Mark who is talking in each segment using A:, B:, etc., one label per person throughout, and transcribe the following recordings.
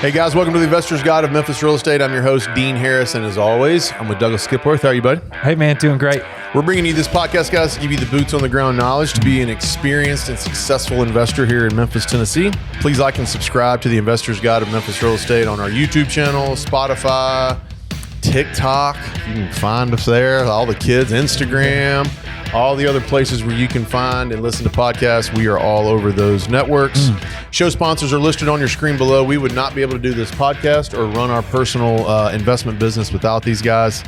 A: Hey guys, welcome to the Investor's Guide of Memphis Real Estate. I'm your host, Dean Harris, and as always, I'm with Douglas Skipworth. How are you, buddy?
B: Hey man, doing great.
A: We're bringing you this podcast, guys, to give you the boots on the ground knowledge to be an experienced and successful investor here in Memphis, Tennessee. Please like and subscribe to the Investor's Guide of Memphis Real Estate on our YouTube channel, Spotify, TikTok. You can find us there. All the kids, Instagram, all the other places where you can find and listen to podcasts. We are all over those networks. Show sponsors are listed on your screen below. We would not be able to do this podcast or run our personal investment business without these guys.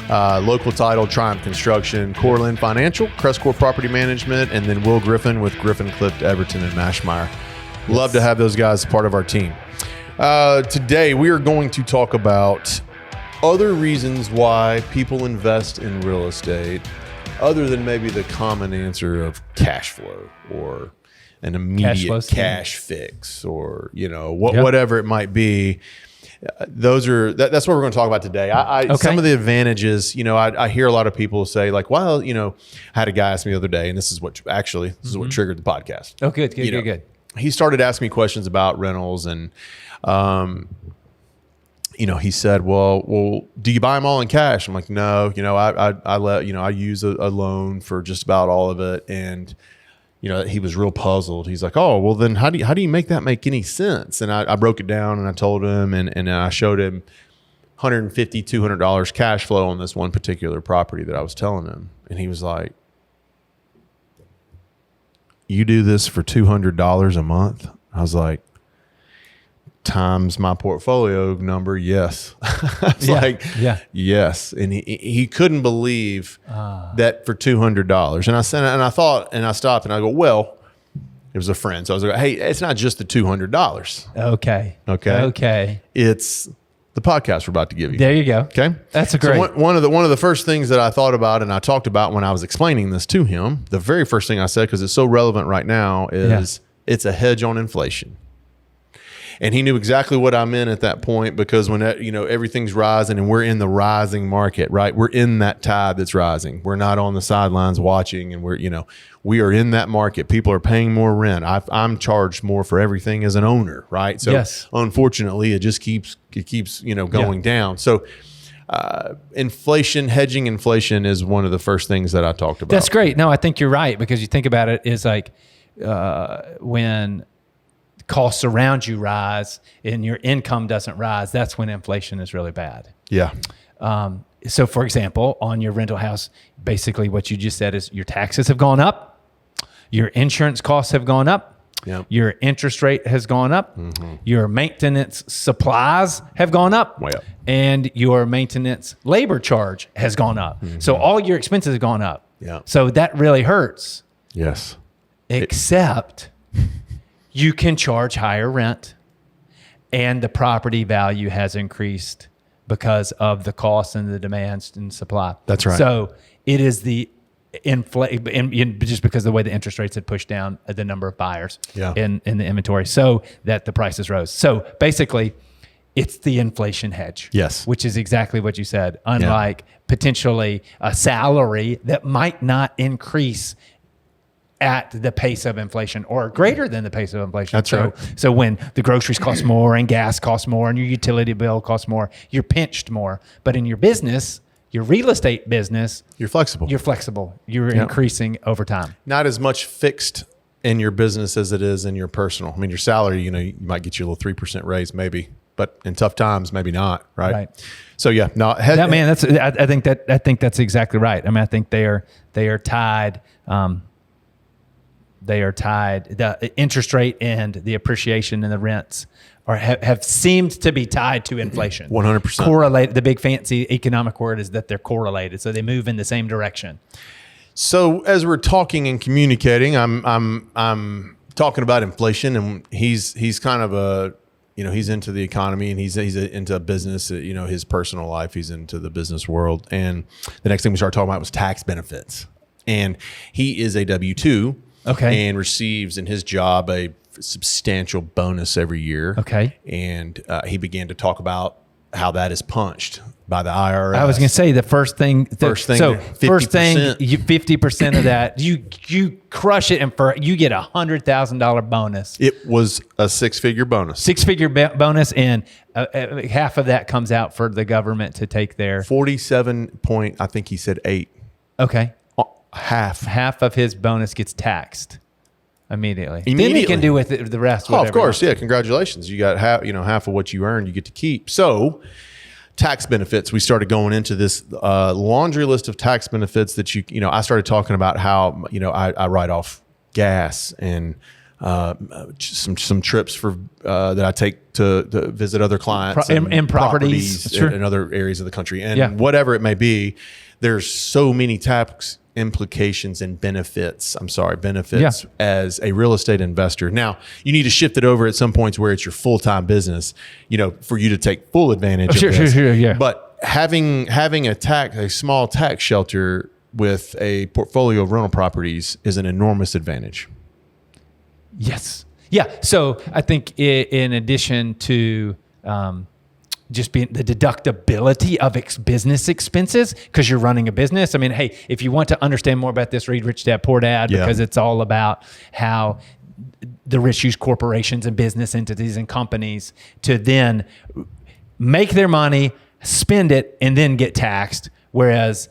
A: Local Title, Triumph Construction, Corland Financial, CrestCore Property Management, and then Will Griffin with Griffin, Clift, Everton, and Mashmeyer. Love to have those guys as part of our team. Today, we are going to talk about other reasons why people invest in real estate other than maybe the common answer of cash flow or an immediate cash fix or, you know, whatever it might be. That's what we're going to talk about today. Some of the advantages, you know, I hear a lot of people say like, well, you know, I had a guy ask me the other day, and this is what triggered the podcast.
B: Oh, good.
A: He started asking me questions about rentals, and you know, he said, well, do you buy them all in cash? I'm like, no, you know, I use a loan for just about all of it. And, you know, he was real puzzled. He's like, oh, well then how do you make that make any sense? And I broke it down and I told him, and I showed him $150, $200 cash flow on this one particular property that I was telling him. And he was like, you do this for $200 a month? I was like, times my portfolio number, yes. Yes. And he couldn't believe that for $200. And I stopped and I go, well, it was a friend. So I was like, hey, it's not just the $200. Okay. It's the podcast we're about to give you.
B: There you go.
A: Okay.
B: That's a great.
A: So one of the first things that I thought about and I talked about when I was explaining this to him, the very first thing I said, because it's so relevant right now, is it's a hedge on inflation. And he knew exactly what I meant at that point, because when everything's rising and we're in the rising market, right? We're in that tide that's rising. We're not on the sidelines watching, and we are in that market. People are paying more rent. I'm charged more for everything as an owner, right? So unfortunately, it just keeps going down. So hedging inflation is one of the first things that I talked about.
B: That's great. No, I think you're right, because you think about it is like when costs around you rise and your income doesn't rise, that's when inflation is really bad.
A: Yeah.
B: So for example, on your rental house, basically what you just said is your taxes have gone up, your insurance costs have gone up, your interest rate has gone up, your maintenance supplies have gone up, and your maintenance labor charge has gone up. So all your expenses have gone up.
A: Yeah.
B: So that really hurts.
A: Yes.
B: Except you can charge higher rent, and the property value has increased because of the costs and the demands and supply.
A: That's right.
B: So it is the just because of the way the interest rates had pushed down the number of buyers in the inventory, so that the prices rose. So basically, it's the inflation hedge.
A: Yes.
B: Which is exactly what you said. Unlike potentially a salary that might not increase at the pace of inflation or greater than the pace of inflation.
A: That's right.
B: So when the groceries cost more and gas costs more and your utility bill costs more, you're pinched more. But in your business, your real estate business,
A: you're flexible.
B: You're increasing over time.
A: Not as much fixed in your business as it is in your personal. I mean, your salary, you might get you a little 3% raise maybe, but in tough times, maybe not. Right. So
B: I think that's exactly right. I mean, I think they are tied. They are tied. The interest rate and the appreciation in the rents have seemed to be tied to inflation.
A: 100%.
B: Correlated. The big fancy economic word is that they're correlated. So they move in the same direction.
A: So as we're talking and communicating, I'm talking about inflation, and he's kind of he's into the economy, and he's into business, his personal life. He's into the business world. And the next thing we started talking about was tax benefits. And he is a W-2.
B: Okay.
A: And receives in his job a substantial bonus every year.
B: Okay.
A: And he began to talk about how that is punched by the IRS.
B: I was going to say the first thing, 50% of that, you crush it and you get $100,000 bonus.
A: It was a 6-figure bonus.
B: 6-figure bonus, and half of that comes out for the government to take their
A: 47 point, I think he said 8.
B: Okay.
A: Half
B: of his bonus gets taxed immediately. Then he can do with it the rest.
A: Oh, of course. Yeah. Congratulations. You got half of what you earned, you get to keep. So tax benefits, we started going into this laundry list of tax benefits that I started talking about how, I write off gas and some trips for that I take to visit other clients
B: and properties sure.
A: in other areas of the country. And whatever it may be, there's so many tax implications and benefits as a real estate investor. Now, you need to shift it over at some points where it's your full-time business, for you to take full advantage of this.
B: Sure, yeah.
A: But having a small tax shelter with a portfolio of rental properties is an enormous advantage.
B: Yes. Yeah. So I think in addition to just being the deductibility of business expenses, because you're running a business. I mean, hey, if you want to understand more about this, read Rich Dad Poor Dad, because it's all about how the rich use corporations and business entities and companies to then make their money, spend it, and then get taxed. Whereas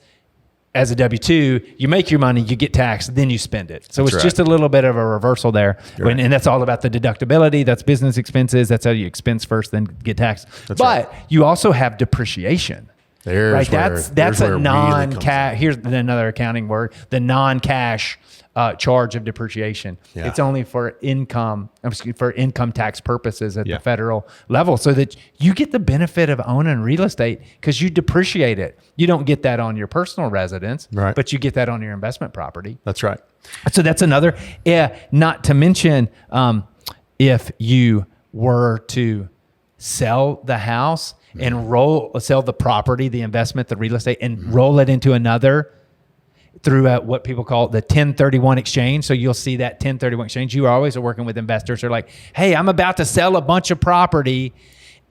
B: as a W-2, you make your money, you get taxed, then you spend it. So it's just a little bit of a reversal there. Right. And that's all about the deductibility. That's business expenses. That's how you expense first, then get taxed. But you also have depreciation. That's a non-cash. Here's another accounting word: the non-cash charge of depreciation. Yeah. It's only for income tax purposes at the federal level, so that you get the benefit of owning real estate because you depreciate it. You don't get that on your personal residence, but you get that on your investment property.
A: That's right.
B: So that's another. Not to mention, if you were to sell the house and sell the property, the investment, the real estate, and roll it into another through what people call the 1031 exchange. So you'll see that 1031 exchange. You always are working with investors who are like, hey, I'm about to sell a bunch of property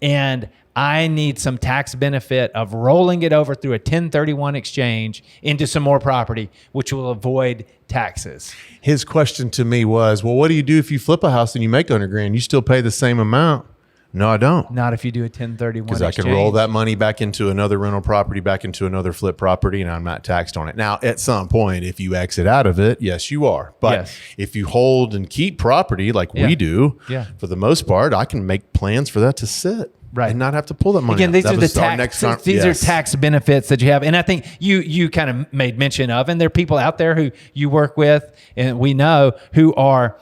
B: and I need some tax benefit of rolling it over through a 1031 exchange into some more property, which will avoid taxes.
A: His question to me was, well, what do you do if you flip a house and you make $100,000? You still pay the same amount? No, I don't.
B: Not if you do a 1031
A: because I can roll that money back into another rental property, back into another flip property, and I'm not taxed on it. Now, at some point, if you exit out of it, yes, you are. But if you hold and keep property like we do, for the most part, I can make plans for that to sit. And not have to pull that money.
B: Again, these are tax benefits that you have. And I think you kind of made mention of, and there are people out there who you work with and we know who are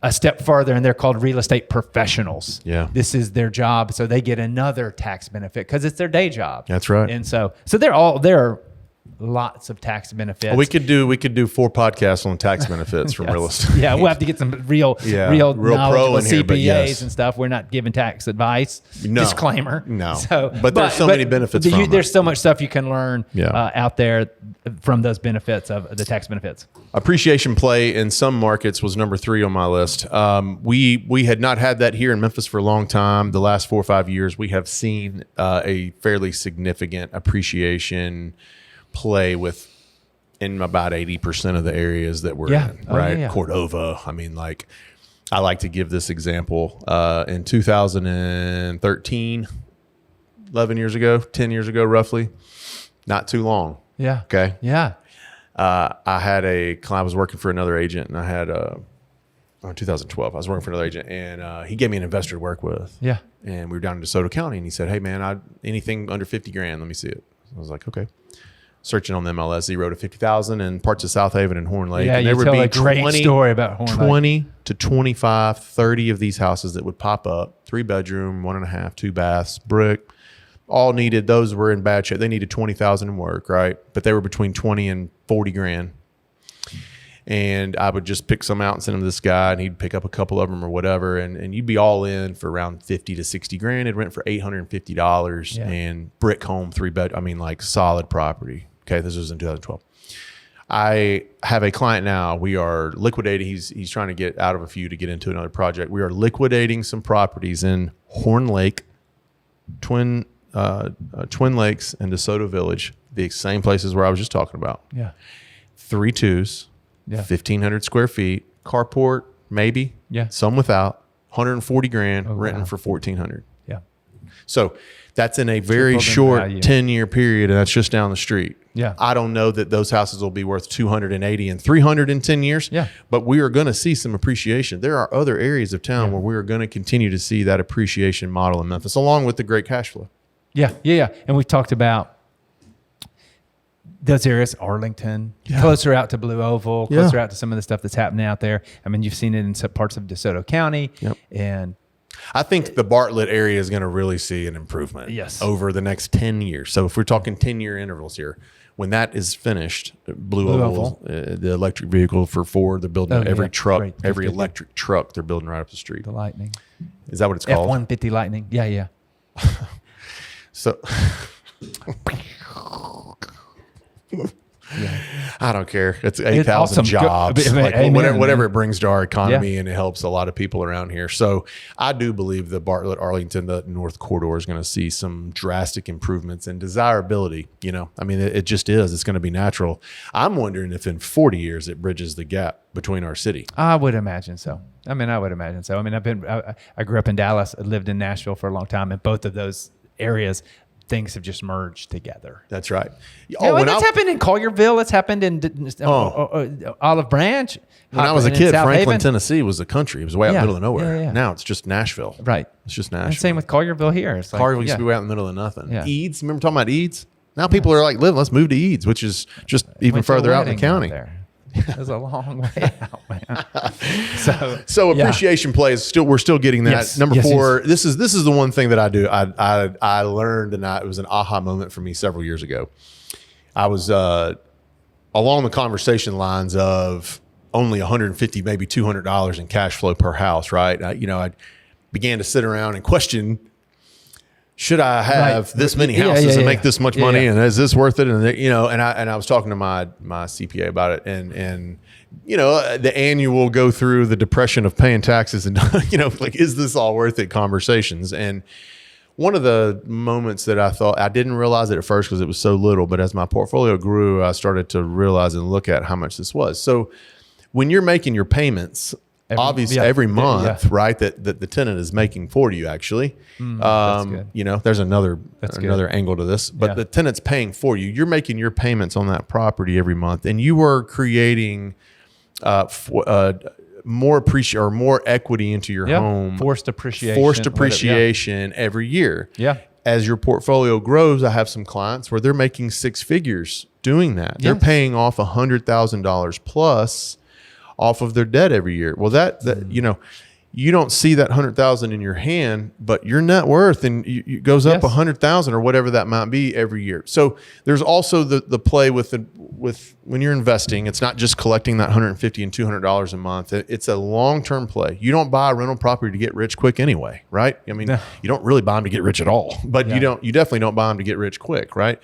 B: a step further, and they're called real estate professionals. Yeah. This is their job. So they get another tax benefit because it's their day job.
A: That's right.
B: And so there are lots of tax benefits.
A: We could do 4 podcasts on tax benefits from real estate.
B: Yeah, we'll have to get some real knowledgeable CPAs and stuff. We're not giving tax advice.
A: No.
B: Disclaimer.
A: No. But there's so many benefits from it.
B: There's so much stuff you can learn out there from those benefits of the tax benefits.
A: Appreciation play in some markets was number 3 on my list. We had not had that here in Memphis for a long time. The last 4 or 5 years, we have seen a fairly significant appreciation play in about 80% of the areas that we're in, right? Cordova. I mean, I like to give this example. In 2013, 10 years ago, roughly, not too long.
B: Yeah.
A: Okay.
B: Yeah.
A: I had a client. I was working for another agent, and I had 2012. I was working for another agent, and he gave me an investor to work with.
B: Yeah. And
A: we were down in DeSoto County, and he said, "Hey, man, anything under $50,000, let me see it." I was like, "Okay." Searching on the MLS, 0 to 50,000 in parts of South Haven and Horn Lake.
B: Yeah,
A: and
B: there would be a great story about Horn Lake.
A: 20 to 25, 30 of these houses that would pop up, 3-bedroom, 1.5, 2 baths, brick, all needed. Those were in bad shape. They needed 20,000 in work, right? But they were between 20 and 40 grand. And I would just pick some out and send them to this guy, and he'd pick up a couple of them or whatever. And you'd be all in for around 50 to 60 grand. It'd rent for $850 and brick home, 3-bed. I mean, solid property. Okay, this was in 2012. I have a client now. We are liquidating. He's trying to get out of a few to get into another project. We are liquidating some properties in Horn Lake, Twin Twin Lakes and DeSoto Village, the same places where I was just talking about.
B: Yeah.
A: 3 2s, 1,500 square feet, carport, maybe.
B: Yeah.
A: Some without, 140 grand, renting for 1,400.
B: Yeah.
A: So that's in a very short 10-year period, and that's just down the street.
B: Yeah.
A: I don't know that those houses will be worth 280 and 300 in 10 years.
B: Yeah.
A: But we are going to see some appreciation. There are other areas of town where we are going to continue to see that appreciation model in Memphis, along with the great cash flow.
B: Yeah. And we've talked about those areas, Arlington, closer out to Blue Oval, closer out to some of the stuff that's happening out there. I mean, you've seen it in some parts of DeSoto County. And
A: I think the Bartlett area is going to really see an improvement over the next 10 years. So if we're talking 10-year intervals here, when that is finished, Blue Oval, the electric vehicle for Ford, they're building every truck, every electric truck they're building right up the street.
B: The Lightning.
A: Is that what it's called?
B: F-150 Lightning. Yeah.
A: So I don't care. It's 8,000
B: awesome.
A: jobs, like whatever it brings to our economy,
B: Yeah.
A: and it helps a lot of people around here. So I do believe the Bartlett, Arlington, the North Corridor is going to see some drastic improvements in desirability. You know, I mean, it just is. It's going to be natural. I'm wondering if in 40 years it bridges the gap between our city.
B: I would imagine so. I mean, I grew up in Dallas, I lived in Nashville for a long time, and both of those areas, things have just merged together.
A: That's right.
B: It's happened in Collierville. It's happened in Olive Branch.
A: When I was a kid, Franklin,
B: Haven.
A: Tennessee was the country. It was way out in the middle of nowhere.
B: Yeah.
A: Now it's just Nashville.
B: Right.
A: It's just Nashville.
B: And same with Collierville here. It's like,
A: Collierville used to be way out in the middle of nothing.
B: Yeah.
A: Eads, remember talking about Eads? Now people are like, let's move to Eads, which is just even further out in the county.
B: It was a long way out, man.
A: So appreciation play is still, we're still getting that.
B: Yes.
A: Number 4, this is the one thing that I do. I learned, and it was an aha moment for me several years ago. I was along the conversation lines of only $150, maybe $200 in cash flow per house, right? I began to sit around and question, should I have this many houses and make this much money? And is this worth it? And I was talking to my CPA about it, and the annual go through the depression of paying taxes and like, is this all worth it conversations. And one of the moments that I thought, I didn't realize it at first because it was so little, but as my portfolio grew, I started to realize and look at how much this was. So when you're making your payments, every month, right, that the tenant is making for you, actually. That's good. There's another angle to this, but the tenant's paying for you. You're making your payments on that property every month, and you are creating more equity into your home.
B: Forced appreciation
A: every year.
B: Yeah.
A: As your portfolio grows, I have some clients where they're making 6 figures doing that. They're paying off $100,000 plus off of their debt every year. Well, that you don't see that 100,000 in your hand, but your net worth it goes up 100,000 or whatever that might be every year. So there's also the play with when you're investing. It's not just collecting that $150 and $200 a month. It's a long-term play. You don't buy a rental property to get rich quick anyway, right? I mean, you don't really buy them to get rich at all, but you definitely don't buy them to get rich quick, right?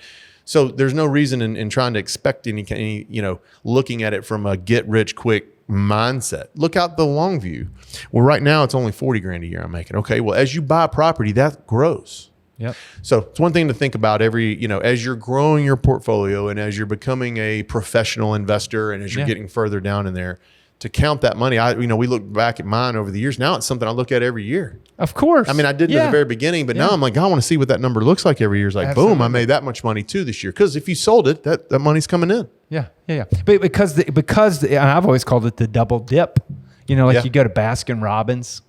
A: So there's no reason in trying to expect any looking at it from a get rich quick mindset. Look out the long view. Well, right now it's only 40 grand a year I'm making. Okay. Well, as you buy property, that grows.
B: Yep.
A: So it's one thing to think about as you're growing your portfolio and as you're becoming a professional investor and as you're getting further down in there, to count that money. We look back at mine over the years. Now it's something I look at every year.
B: Of course.
A: I mean, I didn't at the very beginning, but now I'm like, I want to see what that number looks like every year. It's like, boom, I made that much money too this year. Because if you sold it, that money's coming in.
B: Yeah. But because I've always called it the double dip. You go to Baskin Robbins.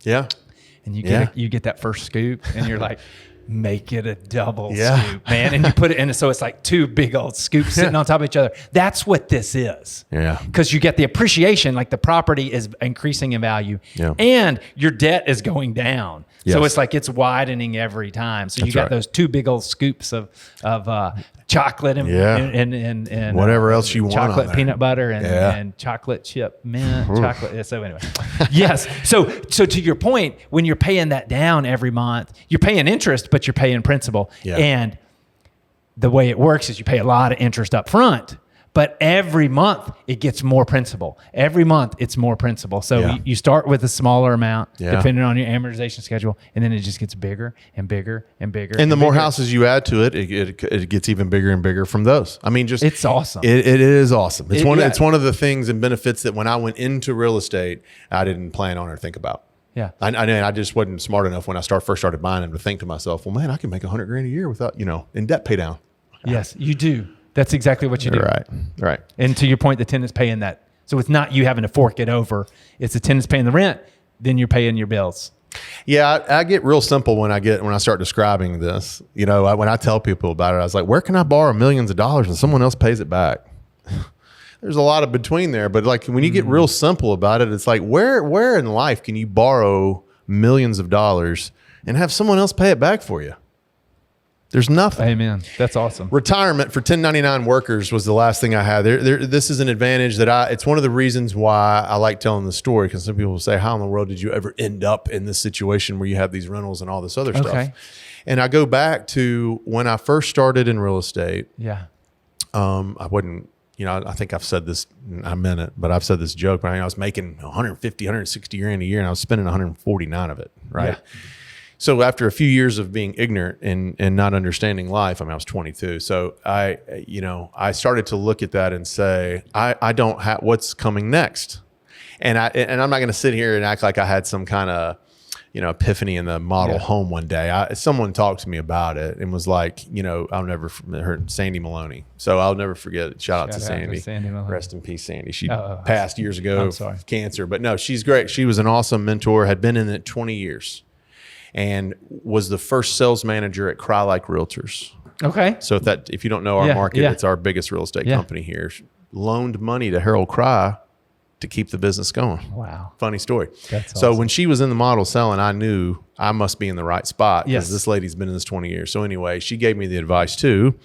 A: Yeah.
B: And you get that first scoop, and you're like, make it a double scoop, man. And you put it in, so it's like 2 big old scoops sitting on top of each other. That's what this is.
A: Yeah.
B: Because you get the appreciation, like the property is increasing in value and your debt is going down. Yes. So it's like it's widening every time. So you got those 2 big old scoops of chocolate and
A: whatever else you want.
B: Chocolate, peanut butter, and chocolate chip mint chocolate. So anyway, yes. So to your point, when you're paying that down every month, you're paying interest, but you're paying principal. Yeah. And the way it works is you pay a lot of interest up front, But every month it gets more principal. Every month it's more principal. So you start with a smaller amount depending on your amortization schedule, and then it just gets bigger and bigger and bigger.
A: And the more houses you add to it, it gets even bigger and bigger from those. I mean,
B: it's awesome.
A: It is awesome. It's one of the things and benefits that when I went into real estate, I didn't plan on or think about.
B: Yeah,
A: I just wasn't smart enough when I first started buying them to think to myself, well, man, I can make $100,000 a year without, in debt pay down.
B: Yes, you do. That's exactly what you do.
A: Right.
B: And to your point, the tenant's paying that. So it's not you having to fork it over. It's the tenant's paying the rent, then you're paying your bills.
A: Yeah, I get real simple when I start describing this. When I tell people about it, I was like, where can I borrow millions of dollars and someone else pays it back? There's a lot of between there, but like when you get real simple about it, it's like where in life can you borrow millions of dollars and have someone else pay it back for you? There's nothing.
B: Amen. That's awesome.
A: Retirement for 1099 workers was the last thing I had. This is an advantage that it's one of the reasons why I like telling the story, because some people say, how in the world did you ever end up in this situation where you have these rentals and all this other stuff? And I go back to when I first started in real estate.
B: Yeah.
A: I wouldn't, I think I've said this, I meant it, but I've said this joke, but I was making 150, 160 grand a year and I was spending 149 of it. Right. Yeah. So after a few years of being ignorant and not understanding life, I was 22. So I started to look at that and say, I don't have what's coming next. And I'm not going to sit here and act like I had some kind of, epiphany in the model home one day. Someone talked to me about it and was like, I'll never heard Sandy Maloney. So I'll never forget. Shout out to Sandy. Rest in peace, Sandy. She passed years ago of cancer, but no, she's great. She was an awesome mentor, had been in it 20 years. And was the first sales manager at Cry Like Realtors.
B: Okay.
A: So if you don't know our market, it's our biggest real estate company here. Loaned money to Harold Cry to keep the business going.
B: Wow.
A: Funny story.
B: That's
A: so
B: awesome.
A: when she was in the model selling, I knew I must be in the right spot because this lady's been in this 20 years. So anyway, she gave me the advice too.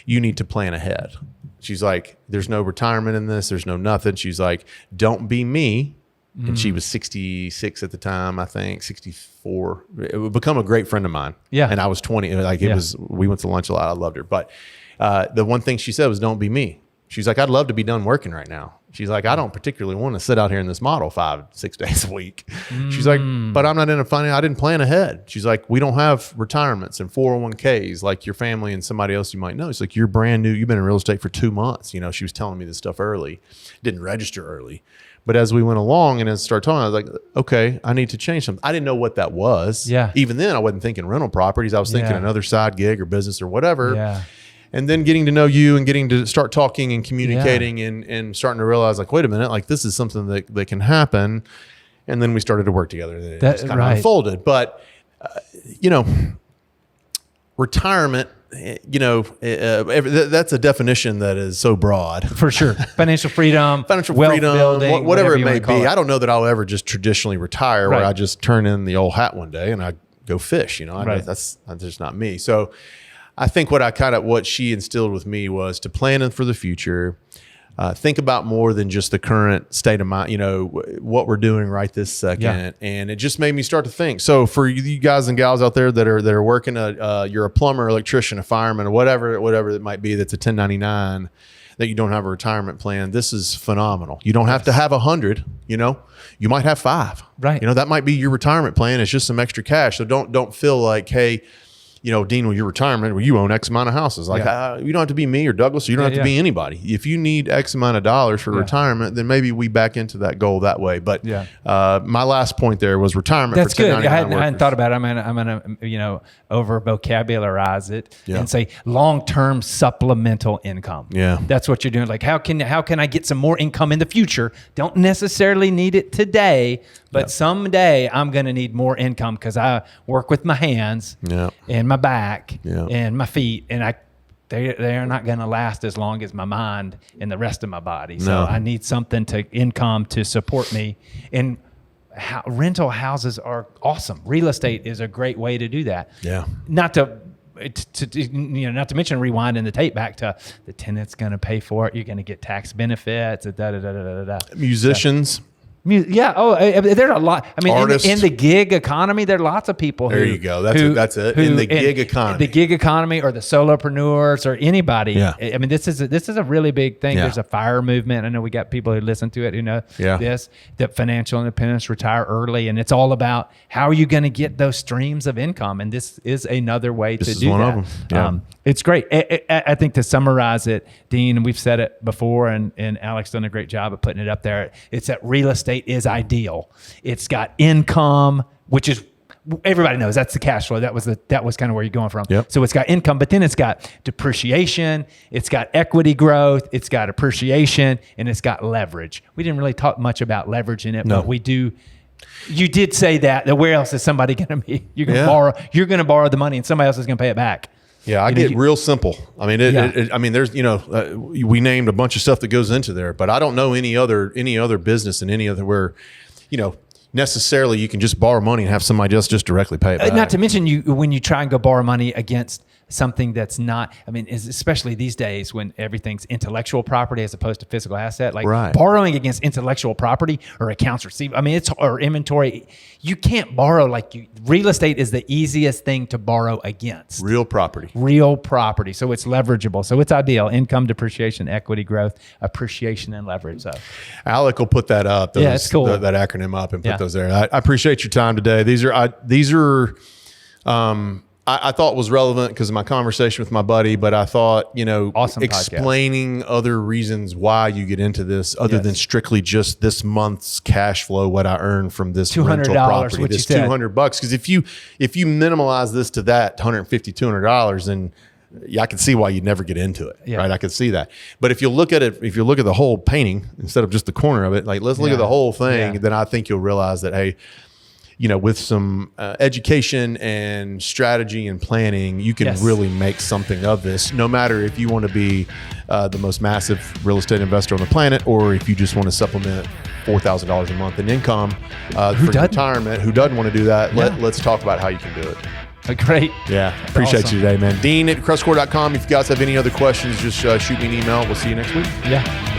A: You need to plan ahead. She's like, there's no retirement in this. There's no nothing. She's like, don't be me. And she was 66 at the time, I think, 64. It would become a great friend of mine. Yeah. And I was 20. We went to lunch a lot. I loved her. But the one thing she said was, don't be me. She's like, I'd love to be done working right now. She's like, I don't particularly want to sit out here in this model 5-6 days a week. She's like, but I'm not I didn't plan ahead. She's like, we don't have retirements and 401ks like your family and somebody else you might know. It's like, you're brand new. You've been in real estate for 2 months. She was telling me this stuff early. Didn't register early. But as we went along and as I started talking, I was like, okay, I need to change something. I didn't know what that was. Yeah. Even then, I wasn't thinking rental properties. I was thinking another side gig or business or whatever. Yeah. And then getting to know you and getting to start talking and communicating and starting to realize, like, wait a minute, like this is something that can happen. And then we started to work together. It just kind of unfolded. But, retirement, that's a definition that is so broad.
B: For sure. Financial freedom,
A: building, whatever it may be. I don't know that I'll ever just traditionally retire where I just turn in the old hat one day and I go fish. That's just not me. So I think what she instilled with me was to plan for the future, think about more than just the current state of mind, what we're doing right this second. Yeah. And it just made me start to think. So for you guys and gals out there that are working, you're a plumber, electrician, a fireman, or whatever it might be, that's a 1099, that you don't have a retirement plan. This is phenomenal. You don't have to have 100, you might have 5, right? That might be your retirement plan. It's just some extra cash. So don't feel like, hey, Dean, with your retirement, you own X amount of houses. Like, you don't have to be me or Douglas, or you don't have to be anybody. If you need X amount of dollars for retirement, then maybe we back into that goal that way. But my last point there was retirement.
B: That's good. I hadn't thought about it. I'm gonna over vocabularize it and say long-term supplemental income. Yeah, that's what you're doing. Like, how can I get some more income in the future? Don't necessarily need it today, but someday I'm gonna need more income because I work with my hands and my back and my feet, and they are not going to last as long as my mind and the rest of my body. So I need something income to support me. And rental houses are awesome. Real estate is a great way to do that. Yeah. Not to mention rewinding the tape back to the tenant's going to pay for it. You're going to get tax benefits.
A: Musicians.
B: Yeah. Oh, there's a lot. I mean, in the gig economy, there are lots of people.
A: There you go. That's it. In the gig economy,
B: the gig economy, or the solopreneurs, or anybody.
A: Yeah.
B: I mean, this is a really big thing. There's a FIRE movement. I know we got people who listen to it who know this. That financial independence, retire early, and it's all about how are you going to get those streams of income, and this is another way to do that. This is one of them. Yeah. It's great. I think to summarize it, Dean, and we've said it before, and Alex done a great job of putting it up there. It's that real estate is ideal. It's got income, which is everybody knows that's the cash flow. That was kind of where you're going from.
A: Yep.
B: So it's got income, but then it's got depreciation, it's got equity growth, it's got appreciation, and it's got leverage. We didn't really talk much about leverage in it, but we do. You did say that where else is somebody going to be? You're going to borrow. You're going to borrow the money, and somebody else is going to pay it back.
A: Yeah, I get real simple. I mean, there's we named a bunch of stuff that goes into there, but I don't know any other business and any other where, necessarily you can just borrow money and have somebody just directly pay it back.
B: Not to mention when you try and go borrow money against something that's not, especially these days when everything's intellectual property as opposed to physical asset, like borrowing against intellectual property or accounts receivable, or inventory, you can't borrow real estate is the easiest thing to borrow against.
A: Real property.
B: So it's leverageable. So it's ideal. Income, depreciation, equity growth, appreciation, and leverage. So
A: Alec will put that up.
B: It's cool.
A: That acronym up and put those there. I appreciate your time today. These are I thought was relevant because of my conversation with my buddy, but I thought,
B: awesome
A: explaining other reasons why you get into this other than strictly just this month's cash flow, what I earned from this rental property, this $200. Because if you minimize this to that $150, $200, then I can see why you'd never get into it, right? I can see that. But if you look at it, if you look at the whole painting instead of just the corner of it, let's look at the whole thing, then I think you'll realize that, hey, with some education and strategy and planning, you can really make something of this, no matter if you want to be the most massive real estate investor on the planet, or if you just want to supplement $4,000 a month in income for retirement. Who doesn't want to do that? Let's talk about how you can do it.
B: Great.
A: Yeah. Appreciate you today, man. Dean at CrestCore.com. If you guys have any other questions, just shoot me an email. We'll see you next week.
B: Yeah.